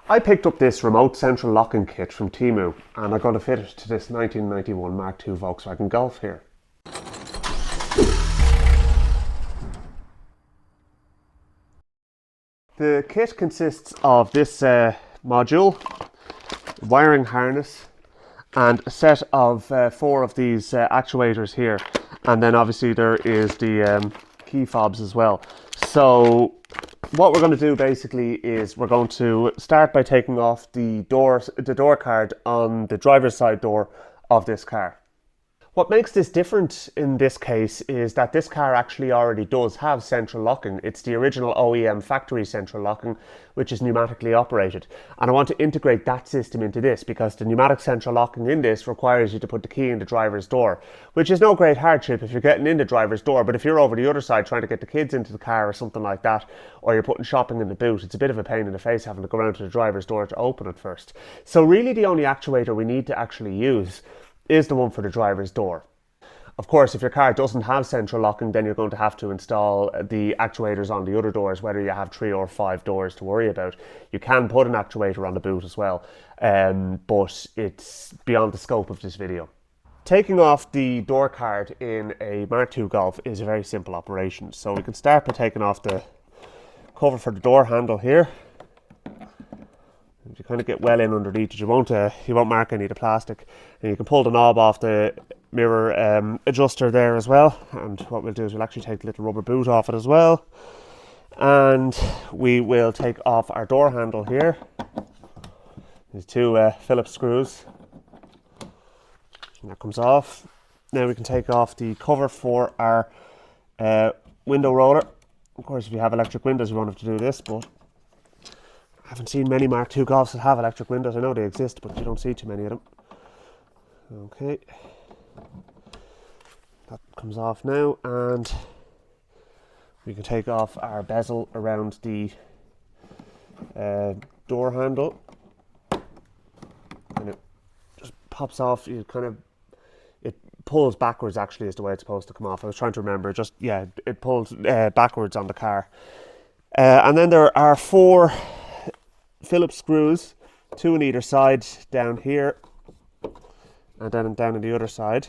I picked up this remote central locking kit from Temu and I'm going to fit it to this 1991 Mark II Volkswagen Golf here. The kit consists of this module, wiring harness, and a set of 4 of these actuators here, and then obviously there is the key fobs as well. So what we're going to do basically is we're going to start by taking off the door card on the driver's side door of this car. What makes this different in this case is that this car actually already does have central locking. It's the original OEM factory central locking, which is pneumatically operated. And I want to integrate that system into this because the pneumatic central locking in this requires you to put the key in the driver's door, which is no great hardship if you're getting in the driver's door, but if you're over the other side trying to get the kids into the car or something like that, or you're putting shopping in the boot, it's a bit of a pain in the face having to go around to the driver's door to open it first. So really the only actuator we need to actually use is the one for the driver's door. Of course, if your car doesn't have central locking, then you're going to have to install the actuators on the other doors, whether you have 3 or 5 doors to worry about. You can put an actuator on the boot as well, but it's beyond the scope of this video. Taking off the door card in a Mark II Golf is a very simple operation. So we can start by taking off the cover for the door handle here. You kind of get well in underneath it, you won't mark any of the plastic, and you can pull the knob off the mirror adjuster there as well. And what we'll do is we'll actually take the little rubber boot off it as well, and we will take off our door handle here. There's 2 Phillips screws, and that comes off. Now we can take off the cover for our window roller. Of course, if you have electric windows, you won't have to do this, but I haven't seen many Mark II Golfs that have electric windows. I know they exist, but you don't see too many of them. Okay. That comes off now, and we can take off our bezel around the door handle. And it just pops off. It pulls backwards, actually, is the way it's supposed to come off. I was trying to remember. It pulls backwards on the car. And then there are 4 Phillips screws, 2 on either side down here, and then down on the other side.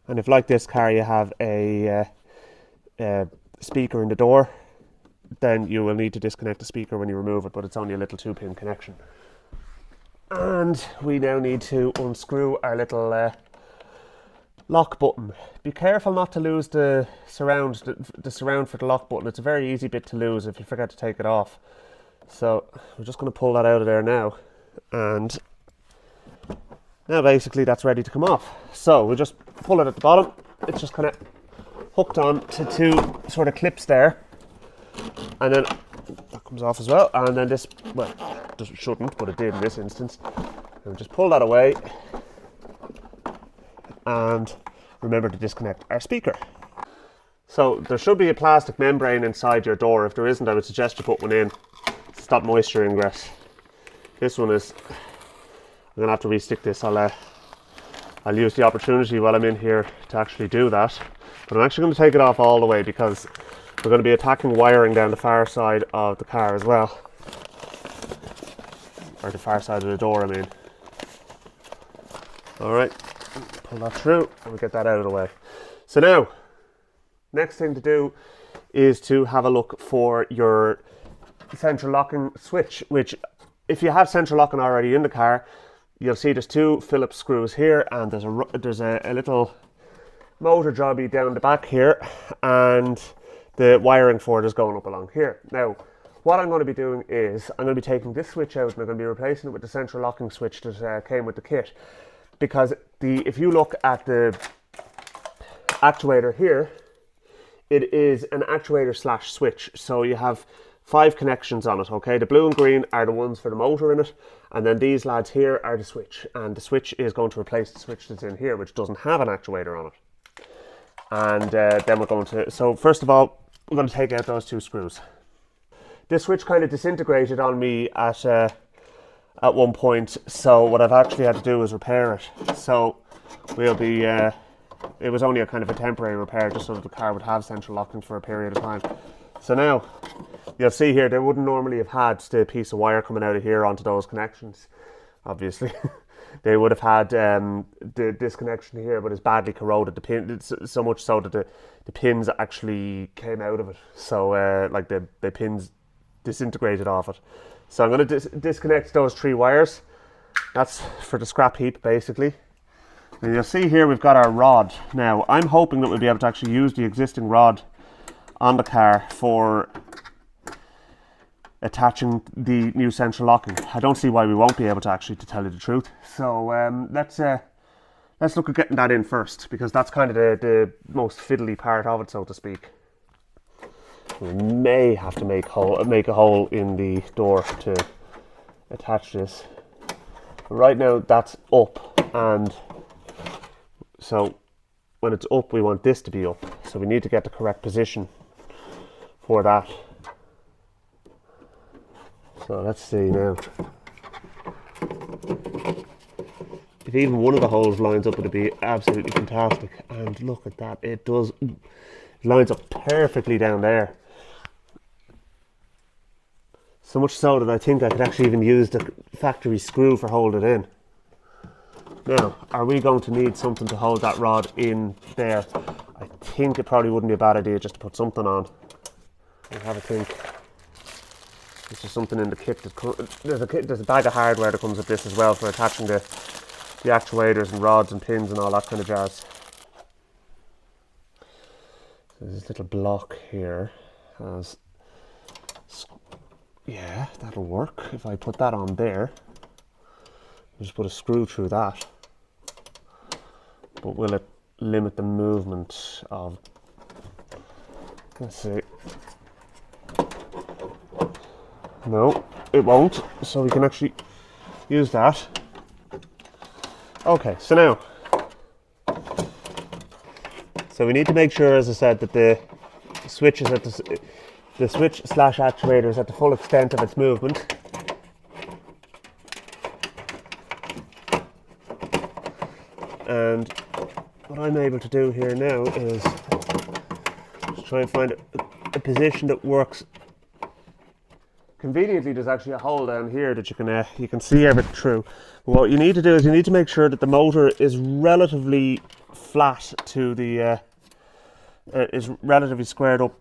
And if, like this car, you have a speaker in the door, then you will need to disconnect the speaker when you remove it, but it's only a little 2-pin connection. And we now need to unscrew our little lock button. Be careful not to lose the surround for the lock button. It's a very easy bit to lose if you forget to take it off. So we're just going to pull that out of there now, and now basically that's ready to come off. So we'll just pull it at the bottom. It's just kind of hooked on to 2 sort of clips there, and then that comes off as well. And then this, well, it shouldn't, but it did in this instance. And we'll just pull that away, and remember to disconnect our speaker. So there should be a plastic membrane inside your door. If there isn't, I would suggest you put one in to stop moisture ingress. This one is, I'm going to have to re-stick this. I'll use the opportunity while I'm in here to actually do that. But I'm actually going to take it off all the way because we're going to be attacking wiring down the far side of the car as well. Or the far side of the door, I mean. Alright. Pull that through and we get that out of the way. So now, next thing to do is to have a look for your central locking switch, which if you have central locking already in the car, you'll see there's 2 Phillips screws here, and there's a little motor jobby down the back here, and the wiring for it is going up along here. Now, what I'm going to be doing is I'm going to be taking this switch out and I'm going to be replacing it with the central locking switch that came with the kit. Because if you look at the actuator here, it is an actuator / switch. So you have 5 connections on it, okay? The blue and green are the ones for the motor in it, and then these lads here are the switch. And the switch is going to replace the switch that's in here, which doesn't have an actuator on it. And then we're going to, so first of all, we're going to take out those 2 screws. This switch kind of disintegrated on me at one point, so what I've actually had to do is repair it. So we'll be it was only a kind of a temporary repair just so that the car would have central locking for a period of time. So now You'll see here, they wouldn't normally have had the piece of wire coming out of here onto those connections, obviously. They would have had this connection here, but it's badly corroded. The pin, it's so much so that the pins actually came out of it. So like the pins disintegrated off it. So I'm going to disconnect those 3 wires. That's for the scrap heap, basically. And you'll see here we've got our rod. Now, I'm hoping that we'll be able to actually use the existing rod on the car for attaching the new central locking. I don't see why we won't be able to, actually, to tell you the truth. So let's look at getting that in first, because that's kind of the most fiddly part of it, so to speak. We may have to make a hole in the door to attach this. But right now that's up, and so when it's up we want this to be up. So we need to get the correct position for that. So let's see now. If even one of the holes lines up, it would be absolutely fantastic. And look at that, it does. It lines up perfectly down there. So much so that I think I could actually even use the factory screw for holding it in. Now, are we going to need something to hold that rod in there? I think it probably wouldn't be a bad idea just to put something on. I'll have a think. Is there something in the kit that there's a bag of hardware that comes with this as well for attaching the actuators and rods and pins and all that kind of jazz. So there's this little block here. Yeah, that'll work. If I put that on there, just put a screw through that. But will it limit the movement of... Let's see. No, it won't. So we can actually use that. Okay, so now, so we need to make sure, as I said, that the switch is at the switch / actuator is at the full extent of its movement. And what I'm able to do here now is just try and find a position that works. Conveniently, there's actually a hole down here that you can see everything through. But what you need to do is you need to make sure that the motor is relatively flat to the is relatively squared up.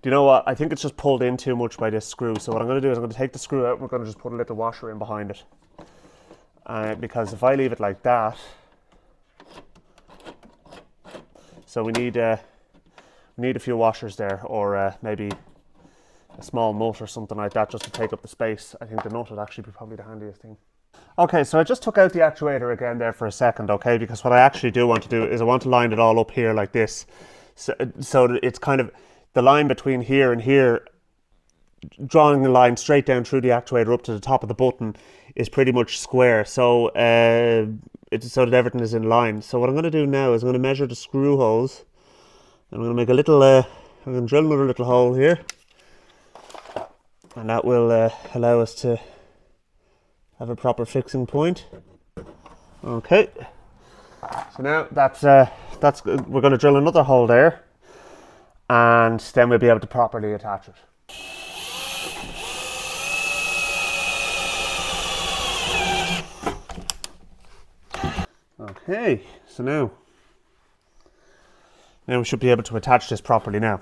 Do you know what? I think it's just pulled in too much by this screw. So what I'm going to do is I'm going to take the screw out and we're going to just put a little washer in behind it. Because if I leave it like that, so we need a few washers there, or maybe a small nut or something like that, just to take up the space. I think the nut would actually be probably the handiest thing. Okay, so I just took out the actuator again there for a second, okay, because what I actually do want to do is I want to line it all up here like this, so that it's kind of the line between here and here, drawing a line straight down through the actuator up to the top of the button is pretty much square, so so that everything is in line. So what I'm going to do now is I'm going to measure the screw holes, and I'm going to make a little, I'm going to drill another little hole here, and that will allow us to have a proper fixing point. Okay, so now that's we're going to drill another hole there, and then we'll be able to properly attach it. Okay, so now we should be able to attach this properly now.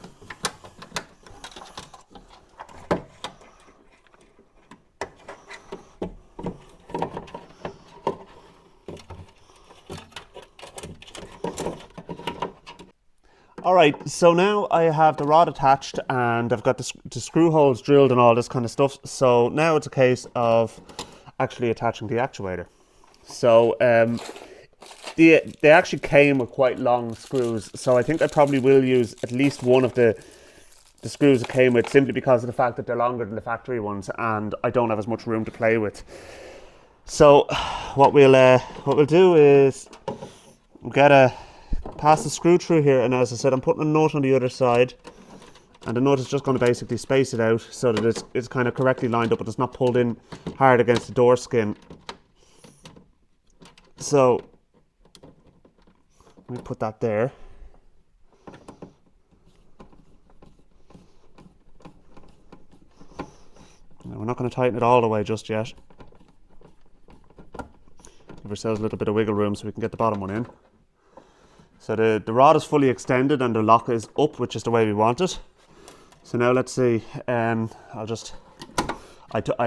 Alright, so now I have the rod attached and I've got the screw holes drilled and all this kind of stuff. So now it's a case of actually attaching the actuator. So they actually came with quite long screws, so I think I probably will use at least one of the screws it came with, simply because of the fact that they're longer than the factory ones and I don't have as much room to play with. So what we'll do is we'll pass the screw through here, and as I said, I'm putting a nut on the other side, and the nut is just going to basically space it out so that it's kind of correctly lined up, but it's not pulled in hard against the door skin. So Let me put that there. Now, we're not going to tighten it all the way just yet. Give ourselves a little bit of wiggle room so we can get the bottom one in. So the rod is fully extended and the lock is up, which is the way we want it. So now let's see, I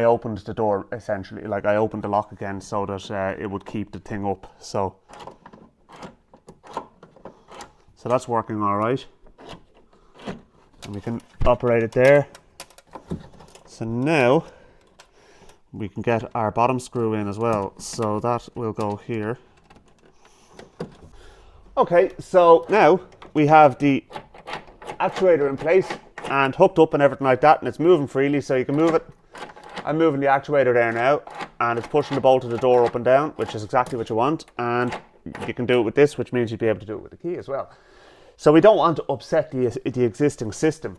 opened the door essentially, like I opened the lock again so that it would keep the thing up. So that's working all right. And we can operate it there. So now we can get our bottom screw in as well. So that will go here. Okay, so now we have the actuator in place and hooked up and everything like that, and it's moving freely so you can move it. I'm moving the actuator there now and it's pushing the bolt of the door up and down, which is exactly what you want, and you can do it with this, which means you'd be able to do it with the key as well. So we don't want to upset the existing system.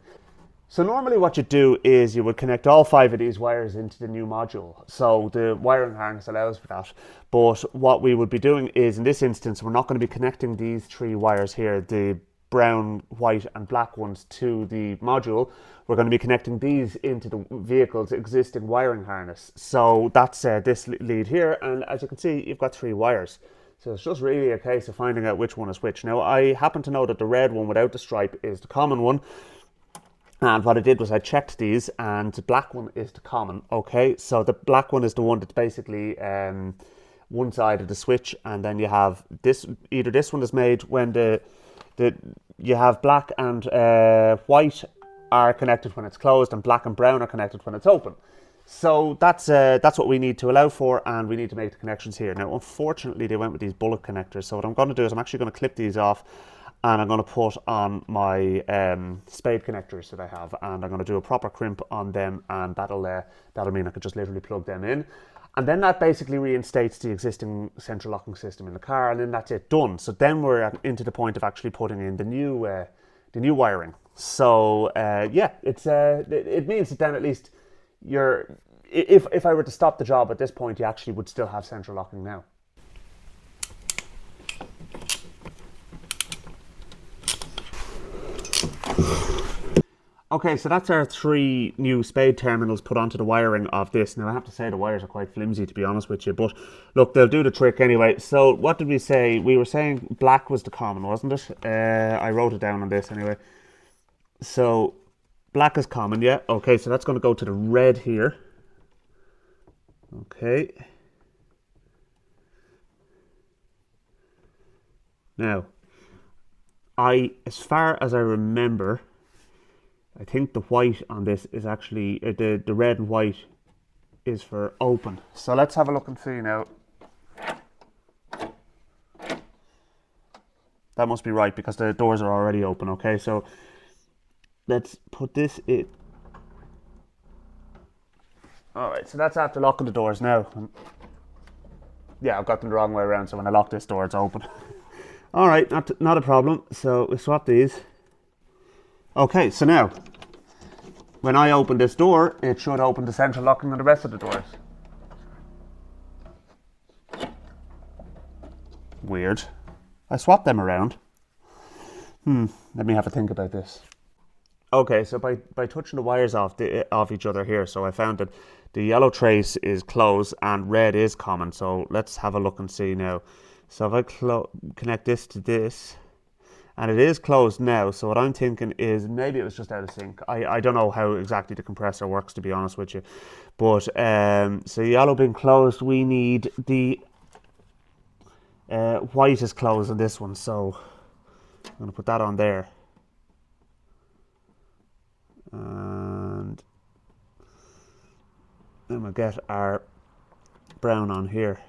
So normally what you do is you would connect all 5 of these wires into the new module. So the wiring harness allows for that. But what we would be doing is, in this instance, we're not going to be connecting these 3 wires here, the brown, white and black ones, to the module. We're going to be connecting these into the vehicle's existing wiring harness. So that's this lead here, and as you can see, you've got 3 wires. So it's just really a case of finding out which one is which. Now, I happen to know that the red one without the stripe is the common one. And what I did was I checked these, and the black one is the common. Okay, so the black one is the one that's basically one side of the switch, and then you have this. Either this one is made when you have black and white are connected when it's closed, and black and brown are connected when it's open. So that's what we need to allow for, and we need to make the connections here. Now, unfortunately, they went with these bullet connectors. So what I'm going to do is I'm actually going to clip these off. And I'm going to put on my spade connectors that I have, and I'm going to do a proper crimp on them, and that'll mean I could just literally plug them in. And then that basically reinstates the existing central locking system in the car, and then that's it, done. So then we're into the point of actually putting in the new wiring. So yeah, it means that then at least if I were to stop the job at this point, you actually would still have central locking now. Okay, so that's our 3 new spade terminals put onto the wiring of this. Now, I have to say the wires are quite flimsy, to be honest with you, but look, they'll do the trick anyway. So what did we say? We were saying black was the common, wasn't it? I wrote it down on this anyway. So black is common, yeah. Okay, so that's going to go to the red here. Okay. Now, as far as I remember, I think the white on this is actually, the red and white is for open. So let's have a look and see now. That must be right because the doors are already open, okay? So let's put this in. Alright, so that's after locking the doors now. Yeah, I've got them the wrong way around, so when I lock this door, it's open. Alright, not a problem. So we swap these. Okay, so now, when I open this door, it should open the central locking on the rest of the doors. Weird. I swapped them around. Let me have a think about this. Okay, so by touching the wires off each other here, so I found that the yellow trace is closed and red is common. So let's have a look and see now. So if I connect this to this, and it is closed now, so what I'm thinking is maybe it was just out of sync. I don't know how exactly the compressor works, to be honest with you. But, so yellow being closed, we need the white is closed on this one, so I'm going to put that on there. And then we'll get our brown on here.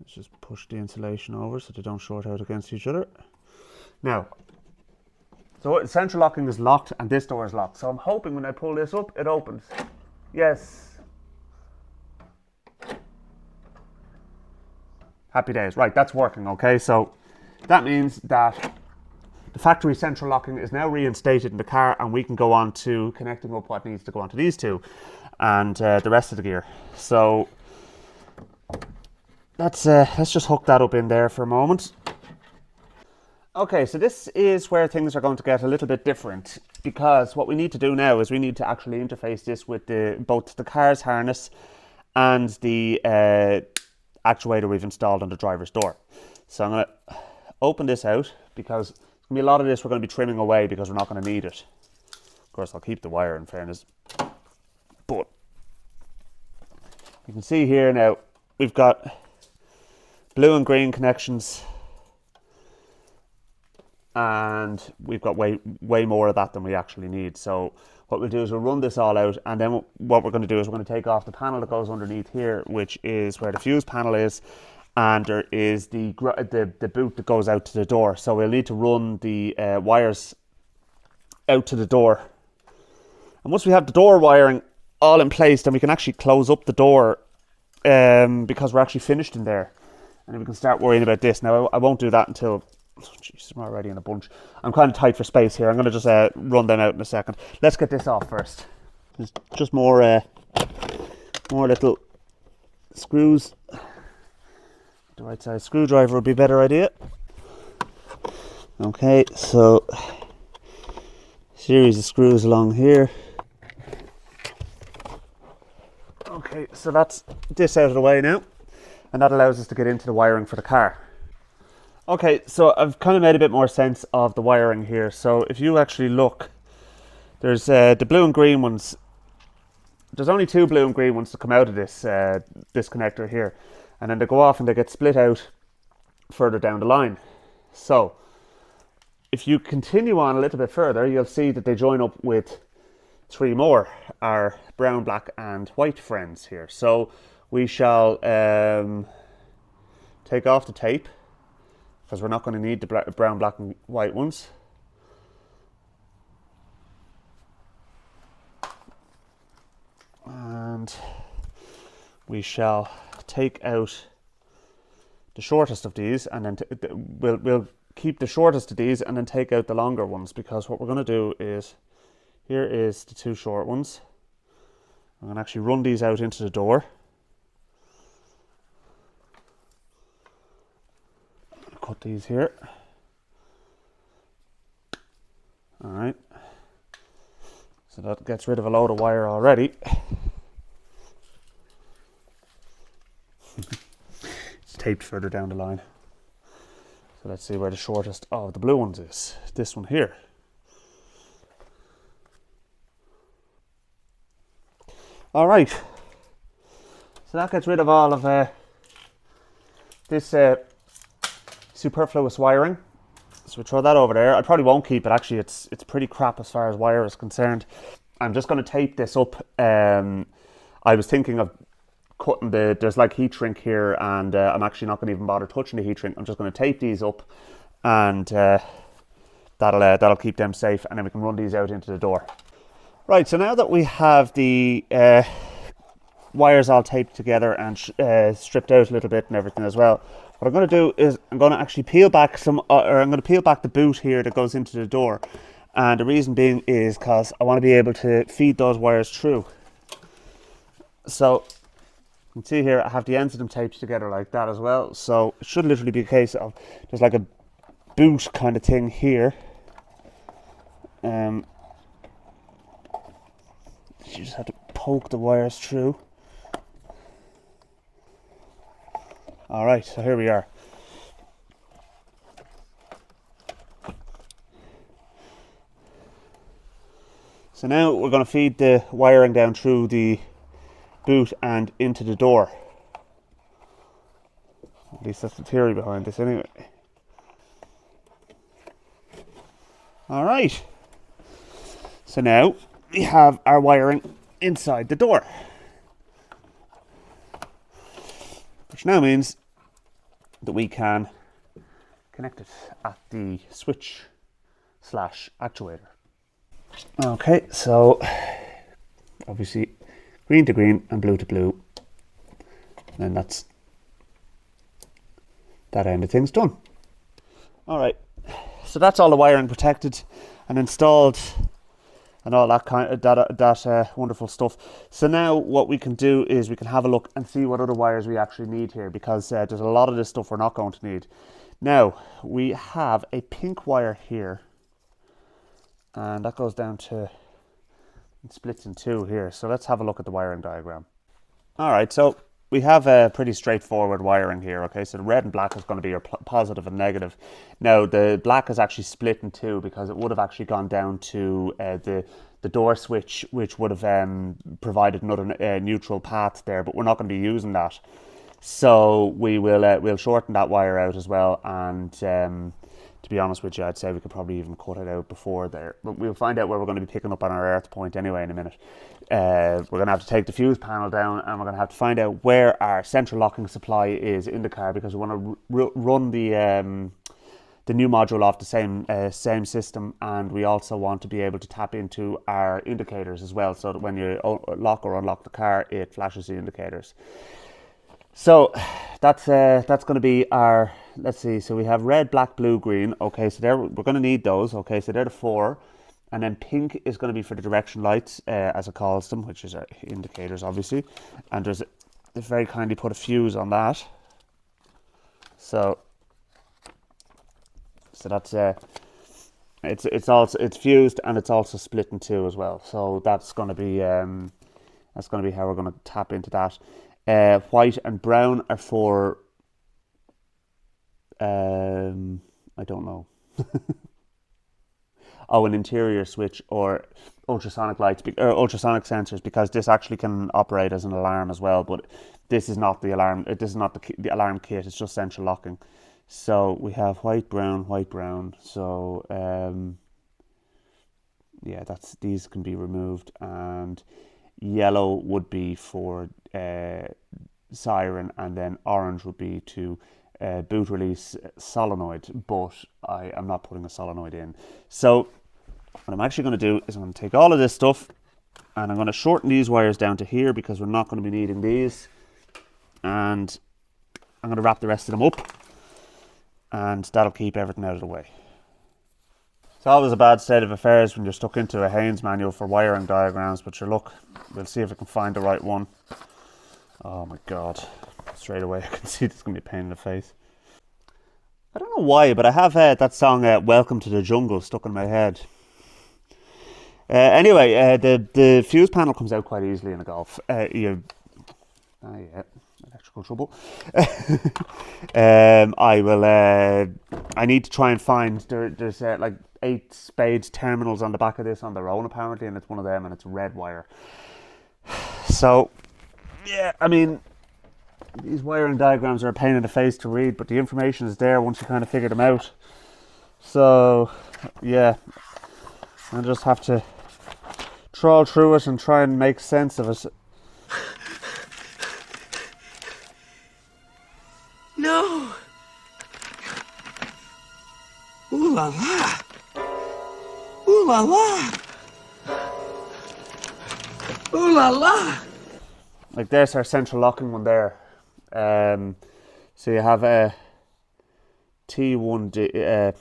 Let's just push the insulation over so they don't short out against each other. Now, so central locking is locked and this door is locked. So I'm hoping when I pull this up, it opens. Yes. Happy days. Right, that's working, okay? So that means that the factory central locking is now reinstated in the car, and we can go on to connecting up what needs to go onto these two and the rest of the gear. So let's just hook that up in there for a moment. Okay, so this is where things are going to get a little bit different, because what we need to do now is we need to actually interface this with both the car's harness and the actuator we've installed on the driver's door. So I'm going to open this out, because there's going to be a lot of this we're going to be trimming away because we're not going to need it. Of course, I'll keep the wire in fairness. But you can see here now, we've got blue and green connections, and we've got way more of that than we actually need. So what we'll do is we'll run this all out, and then what we're going to do is we're going to take off the panel that goes underneath here, which is where the fuse panel is, and there is the boot that goes out to the door. So we'll need to run the wires out to the door. And once we have the door wiring all in place, then we can actually close up the door, because we're actually finished in there. And then we can start worrying about this. Now, I won't do that until... Jeez, I'm already in a bunch. I'm kind of tight for space here. I'm going to just run them out in a second. Let's get this off first. There's just more little screws. The right size screwdriver would be a better idea. Okay, so series of screws along here. Okay, so that's this out of the way now, and that allows us to get into the wiring for the car. Okay, so I've kind of made a bit more sense of the wiring here. So if you actually look, there's the blue and green ones. There's only two blue and green ones that come out of this this connector here, and then they go off and they get split out further down the line. So if you continue on a little bit further, you'll see that they join up with three more, our brown, black and white friends here. So we shall take off the tape, because we're not going to need the brown, black and white ones. And we shall take out the shortest of these, and then we'll keep the shortest of these and then take out the longer ones, because what we're going to do is, here is the two short ones. I'm going to actually run these out into the door. Cut these here. All right. So that gets rid of a load of wire already. It's taped further down the line. So let's see where the shortest of the blue ones is. This one here. All right. So that gets rid of all of this superfluous wiring. So we throw that over there. I probably won't keep it. Actually, it's pretty crap as far as wire is concerned. I'm just going to tape this up. I was thinking of cutting there's like heat shrink here, and I'm actually not going to even bother touching the heat shrink. I'm just going to tape these up, and that'll keep them safe, and then we can run these out into the door. Right, so now that we have the wires all taped together and stripped out a little bit and everything as well, what I'm going to do is I'm going to actually peel back the boot here that goes into the door. And the reason being is because I want to be able to feed those wires through. So you can see here I have the ends of them taped together like that as well. So it should literally be a case of there's like a boot kind of thing here. You just have to poke the wires through. All right, so here we are. So now we're going to feed the wiring down through the boot and into the door. At least that's the theory behind this anyway. All right. So now we have our wiring inside the door, which now means that we can connect it at the switch / actuator. Okay, so obviously green to green and blue to blue, and then that's that end of things done. All right, so that's all the wiring protected and installed and all that kind of that wonderful stuff. So now what we can do is we can have a look and see what other wires we actually need here, because there's a lot of this stuff we're not going to need. Now we have a pink wire here, and that goes down to, it splits in two here. So let's have a look at the wiring diagram. All right, so we have a pretty straightforward wiring here, okay? So the red and black is going to be your positive and negative. Now, the black is actually split in two because it would have actually gone down to the door switch, which would have provided another neutral path there, but we're not going to be using that. So we will we'll shorten that wire out as well, and to be honest with you, I'd say we could probably even cut it out before there. But we'll find out where we're going to be picking up on our earth point anyway in a minute. We're going to have to take the fuse panel down, and we're going to have to find out where our central locking supply is in the car, because we want to run the new module off the same system, and we also want to be able to tap into our indicators as well, so that when you lock or unlock the car, it flashes the indicators. So that's going to be our, let's see, so we have red, black, blue, green. Okay, so there we're going to need those. Okay, so they're the four. And then pink is going to be for the direction lights, as it calls them, which is our indicators, obviously. And they very kindly put a fuse on that. So that's it's fused, and it's also split in two as well. So that's going to be how we're going to tap into that. White and brown are for I don't know. Oh, an interior switch or ultrasonic lights or ultrasonic sensors, because this actually can operate as an alarm as well. But this is not the alarm. This is not the alarm kit. It's just central locking. So we have white, brown. So yeah, these can be removed, and yellow would be for siren, and then orange would be to boot release solenoid, but I am not putting a solenoid in. So what I'm actually going to do is I'm going to take all of this stuff, and I'm going to shorten these wires down to here, because we're not going to be needing these, and I'm going to wrap the rest of them up, and that'll keep everything out of the way. It's always a bad state of affairs when you're stuck into a Haynes manual for wiring diagrams, but sure, look, we'll see if we can find the right one. Oh my god, straight away I can see this is going to be a pain in the face. I don't know why, but I have that song Welcome to the Jungle stuck in my head. Anyway, the fuse panel comes out quite easily in a Golf. Yeah, electrical trouble. I need to try and find, there's like 8 spades terminals on the back of this on their own apparently, and it's one of them, and it's a red wire. So yeah, I mean, these wiring diagrams are a pain in the face to read, but the information is there once you kind of figure them out. So yeah, I just have to trawl through it and try and make sense of it. No. Ooh la la. Ooh la la. Ooh la la. Like there's our central locking one there. So you have a T1D,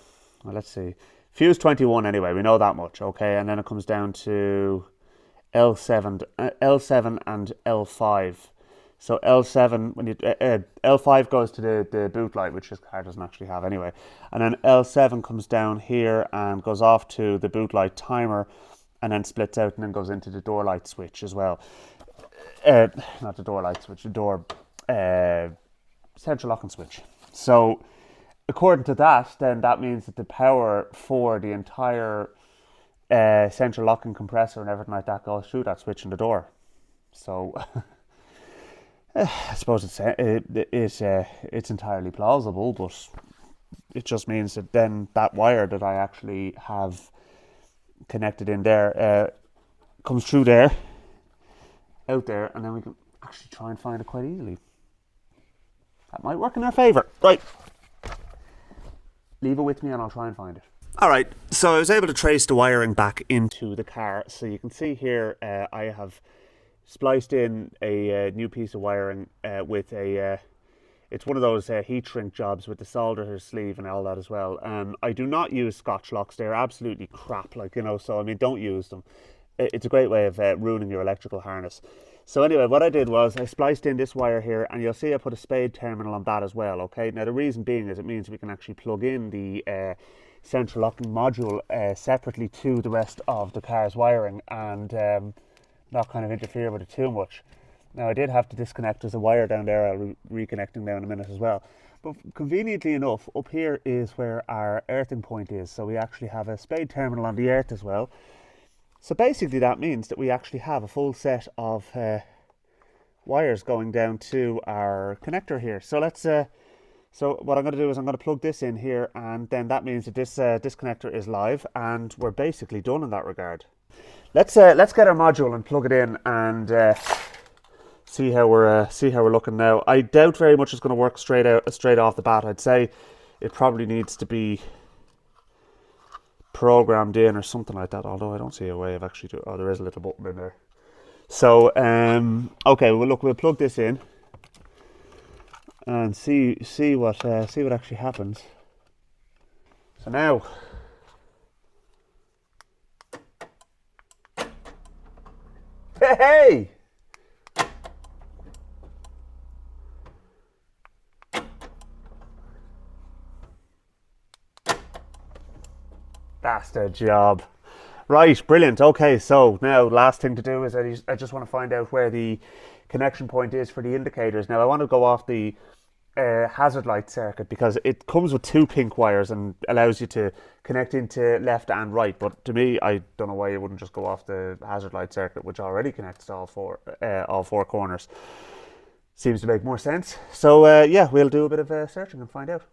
well, let's see, fuse 21 anyway, we know that much, okay, and then it comes down to L7 and L5. So L7, when you L5 goes to the boot light, which this car doesn't actually have anyway, and then L7 comes down here and goes off to the boot light timer, and then splits out and then goes into the door light switch as well. Not the door light switch, the door central locking switch. So according to that, then that means that the power for the entire central locking compressor and everything like that goes through that switch in the door. So I suppose it's entirely plausible, but it just means that then that wire that I actually have connected in there comes through there, out there, and then we can actually try and find it quite easily. That might work in our favour. Right, leave it with me and I'll try and find it. Alright, so I was able to trace the wiring back into the car. So you can see here I have spliced in a new piece of wiring with a it's one of those heat shrink jobs with the solder sleeve and all that as well. I do not use Scotch locks. They're absolutely crap, like, you know, so I mean, don't use them. it's a great way of ruining your electrical harness. So anyway, what I did was I spliced in this wire here, and you'll see I put a spade terminal on that as well. Okay, now the reason being is it means we can actually plug in the central locking module separately to the rest of the car's wiring, and not kind of interfere with it too much. Now I did have to disconnect, there's a wire down there, I'll be reconnecting now in a minute as well. But conveniently enough, up here is where our earthing point is, so we actually have a spade terminal on the earth as well. So basically that means that we actually have a full set of wires going down to our connector here. So so what I'm going to do is I'm going to plug this in here, and then that means that this connector is live, and we're basically done in that regard. Let's get our module and plug it in, and see how we're looking now. I doubt very much it's going to work straight off the bat. I'd say it probably needs to be programmed in or something like that, although I don't see a way of actually doing. Oh, there is a little button in there. So okay, well look, we'll plug this in and see what actually happens. So now hey, that's the job. Right, brilliant. Okay, so now last thing to do is I just want to find out where the connection point is for the indicators. Now I want to go off the hazard light circuit because it comes with 2 pink wires and allows you to connect into left and right. But to me, I don't know why you wouldn't just go off the hazard light circuit, which already connects to all four corners. Seems to make more sense. So yeah, we'll do a bit of searching and find out.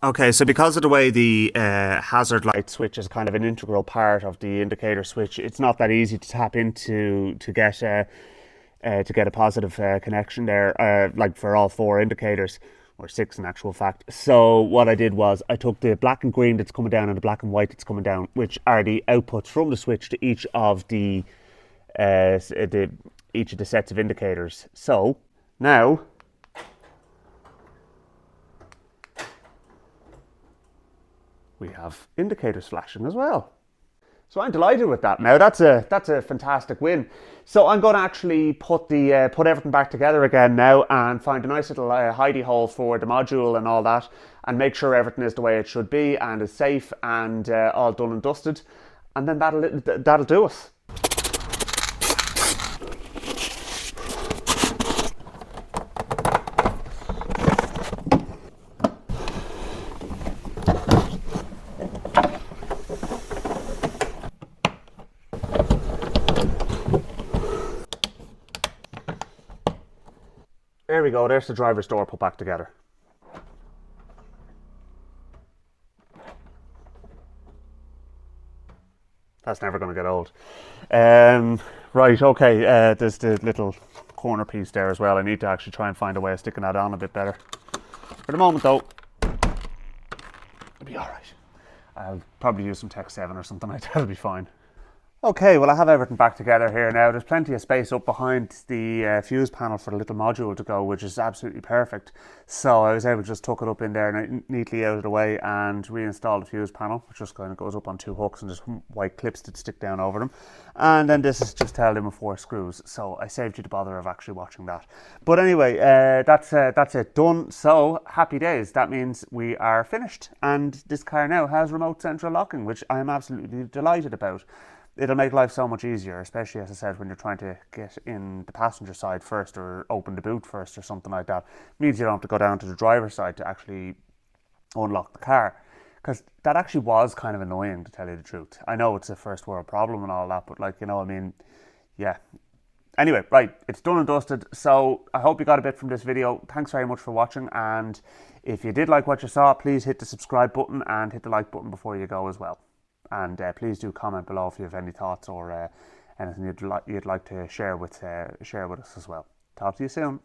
Okay, so because of the way the hazard light switch is kind of an integral part of the indicator switch, it's not that easy to tap into to get a positive connection there, like for all 4 indicators, or 6 in actual fact. So what I did was I took the black and green that's coming down and the black and white that's coming down, which are the outputs from the switch to each of the sets of indicators. So now we have indicators flashing as well. So I'm delighted with that. Now that's a fantastic win. So I'm going to actually put everything back together again now and find a nice little hidey hole for the module and all that, and make sure everything is the way it should be and is safe and all done and dusted, and then that'll do us. There we go, there's the driver's door put back together. That's never going to get old. Right, okay, there's the little corner piece there as well. I need to actually try and find a way of sticking that on a bit better. For the moment though, it'll be alright. I'll probably use some Tech 7 or something like that, it'll be fine. Okay, well I have everything back together here now. There's plenty of space up behind the fuse panel for the little module to go, which is absolutely perfect. So I was able to just tuck it up in there neatly out of the way and reinstall the fuse panel, which just kind of goes up on 2 hooks and just white clips that stick down over them. And then this is just held in with 4 screws. So I saved you the bother of actually watching that. But anyway, that's it done. So happy days. That means we are finished. And this car now has remote central locking, which I am absolutely delighted about. It'll make life so much easier, especially, as I said, when you're trying to get in the passenger side first or open the boot first or something like that. It means you don't have to go down to the driver's side to actually unlock the car, because that actually was kind of annoying, to tell you the truth. I know it's a first world problem and all that, but like, you know, I mean, yeah. Anyway, right, it's done and dusted. So I hope you got a bit from this video. Thanks very much for watching, and if you did like what you saw, please hit the subscribe button and hit the like button before you go as well. And please do comment below if you have any thoughts or anything you'd like to share with us as well. Talk to you soon.